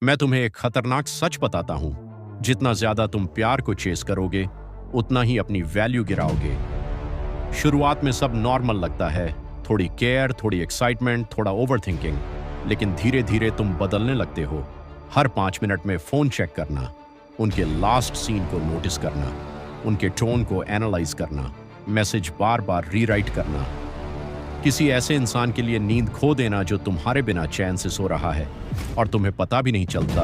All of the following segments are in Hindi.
मैं तुम्हें एक खतरनाक सच बताता हूं। जितना ज्यादा तुम प्यार को चेस करोगे, उतना ही अपनी वैल्यू गिराओगे। शुरुआत में सब नॉर्मल लगता है, थोड़ी केयर, थोड़ी एक्साइटमेंट, थोड़ा ओवरथिंकिंग। लेकिन धीरे धीरे तुम बदलने लगते हो। हर 5 मिनट में फोन चेक करना, उनके लास्ट सीन को नोटिस करना, उनके टोन को एनालाइज करना, मैसेज बार बार रीराइट करना, किसी ऐसे इंसान के लिए नींद खो देना जो तुम्हारे बिना चैन से सो रहा है और तुम्हें पता भी नहीं चलता।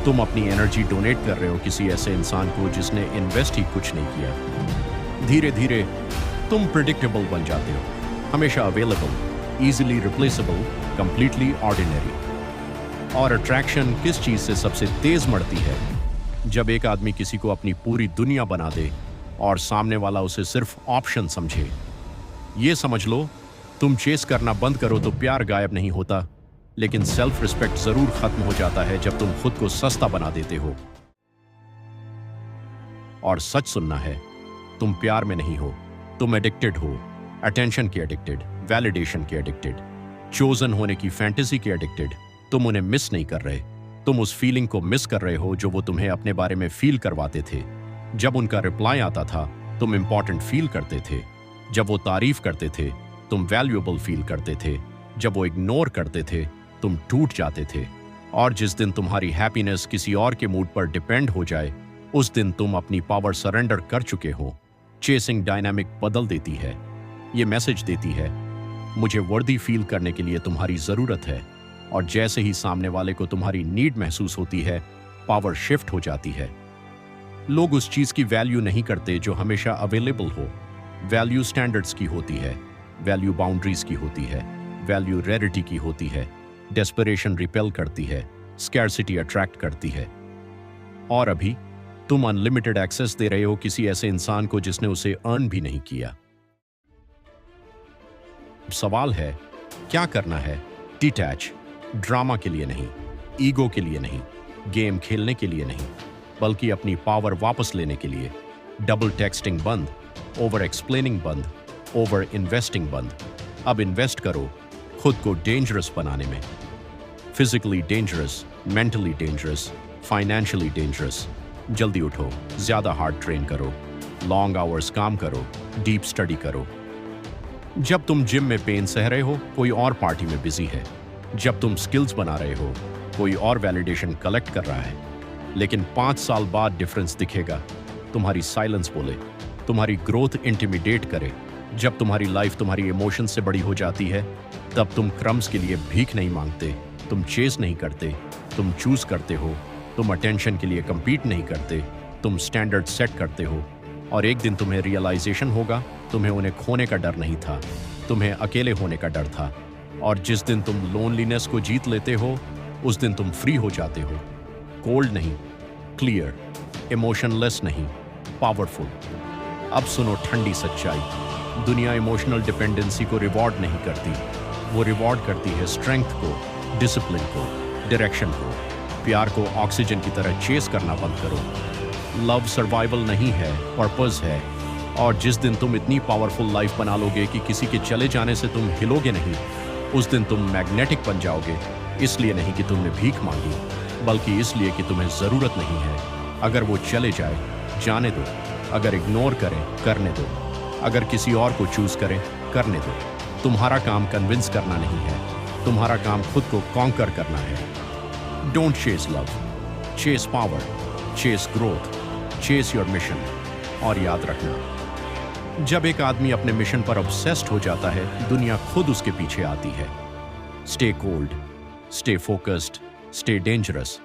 तुम अपनी एनर्जी डोनेट कर रहे हो किसी ऐसे इंसान को जिसने इन्वेस्ट ही कुछ नहीं किया। धीरे धीरे तुम प्रिडिक्टेबल बन जाते हो, हमेशा available, easily replaceable, completely ordinary. और अट्रैक्शन किस चीज से सबसे तेज मरती है? जब एक आदमी किसी को अपनी पूरी दुनिया बना दे और सामने वाला उसे सिर्फ ऑप्शन समझे। ये समझ लो, तुम चेस करना बंद करो तो प्यार गायब नहीं होता, लेकिन सेल्फ रिस्पेक्ट जरूर खत्म हो जाता है जब तुम खुद को सस्ता बना देते हो। और सच सुनना है, तुम प्यार में नहीं हो, तुम एडिक्टेड हो। अटेंशन के एडिक्टेड, वैलिडेशन के एडिक्टेड, चोजन होने की फैंटेसी के एडिक्टेड। तुम उन्हें मिस नहीं कर रहे, तुम उस फीलिंग को मिस कर रहे हो जो वो तुम्हें अपने बारे में फील करवाते थे। जब उनका रिप्लाई आता था, तुम इंपॉर्टेंट फील करते थे। जब वो तारीफ करते थे, तुम वैल्यूएबल फील करते थे। जब वो इग्नोर करते थे, तुम टूट जाते थे। और जिस दिन तुम्हारी हैप्पीनेस किसी और के मूड पर डिपेंड हो जाए, उस दिन तुम अपनी पावर सरेंडर कर चुके हो। चेसिंग डायनामिक बदल देती है। ये मैसेज देती है, मुझे वर्दी फील करने के लिए तुम्हारी जरूरत है। और जैसे ही सामने वाले को तुम्हारी नीड महसूस होती है, पावर शिफ्ट हो जाती है। लोग उस चीज की वैल्यू नहीं करते जो हमेशा अवेलेबल हो। वैल्यू स्टैंडर्ड्स की होती है, वैल्यू बाउंड्रीज की होती है, वैल्यू रेयरिटी की होती है। डेस्परेशन रिपेल करती है, स्कैरसिटी अट्रैक्ट करती है। और अभी तुम अनलिमिटेड एक्सेस दे रहे हो किसी ऐसे इंसान को जिसने उसे अर्न भी नहीं किया। सवाल है, क्या करना है? डिटैच, ड्रामा के लिए नहीं, ईगो के लिए नहीं, गेम खेलने के लिए नहीं, बल्कि अपनी पावर वापस लेने के लिए। डबल टेक्सटिंग बंद, ओवर एक्सप्लेनिंग बंद, ओवर इन्वेस्टिंग बंद। अब इन्वेस्ट करो खुद को डेंजरस बनाने में। Physically dangerous, mentally dangerous, financially dangerous. जल्दी उठो, ज्यादा हार्ड ट्रेन करो, लॉन्ग आवर्स काम करो, डीप स्टडी करो। जब तुम जिम में पेन सह रहे हो, कोई और पार्टी में बिजी है। जब तुम स्किल्स बना रहे हो, कोई और वैलिडेशन कलेक्ट कर रहा है। लेकिन 5 साल बाद डिफरेंस दिखेगा। तुम्हारी साइलेंस बोले, तुम्हारी ग्रोथ इंटिमिडेट करे। जब तुम्हारी लाइफ तुम्हारी इमोशन से बड़ी हो जाती है, तब तुम क्रम्स के लिए भीख नहीं मांगते, तुम चेस नहीं करते, तुम चूज करते हो। तुम अटेंशन के लिए compete नहीं करते, तुम स्टैंडर्ड सेट करते हो। और एक दिन तुम्हें रियलाइजेशन होगा, तुम्हें उन्हें खोने का डर नहीं था, तुम्हें अकेले होने का डर था। और जिस दिन तुम लोनलीनेस को जीत लेते हो, उस दिन तुम फ्री हो जाते हो। कोल्ड नहीं, क्लियर, इमोशनलेस नहीं, पावरफुल। अब सुनो ठंडी सच्चाई, दुनिया इमोशनल डिपेंडेंसी को रिवॉर्ड नहीं करती, वो रिवॉर्ड करती है स्ट्रेंथ को, डिसिप्लिन को, डायरेक्शन को। प्यार को ऑक्सीजन की तरह चेस करना बंद करो। लव सर्वाइवल नहीं है, पर्पस है। और जिस दिन तुम इतनी पावरफुल लाइफ बना लोगे कि किसी के चले जाने से तुम हिलोगे नहीं, उस दिन तुम मैग्नेटिक बन जाओगे। इसलिए नहीं कि तुमने भीख मांगी, बल्कि इसलिए कि तुम्हें जरूरत नहीं है। अगर वो चले जाए, जाने दो। अगर इग्नोर करें, करने दो। अगर किसी और को चूज करें, करने दो। तुम्हारा काम कन्विंस करना नहीं है, तुम्हारा काम खुद को कॉन्कर करना है। Don't chase love, chase power, chase growth, chase your mission. और याद रखना, जब एक आदमी अपने मिशन पर ऑब्सेस्ड हो जाता है, दुनिया खुद उसके पीछे आती है। Stay cold, stay focused, stay dangerous,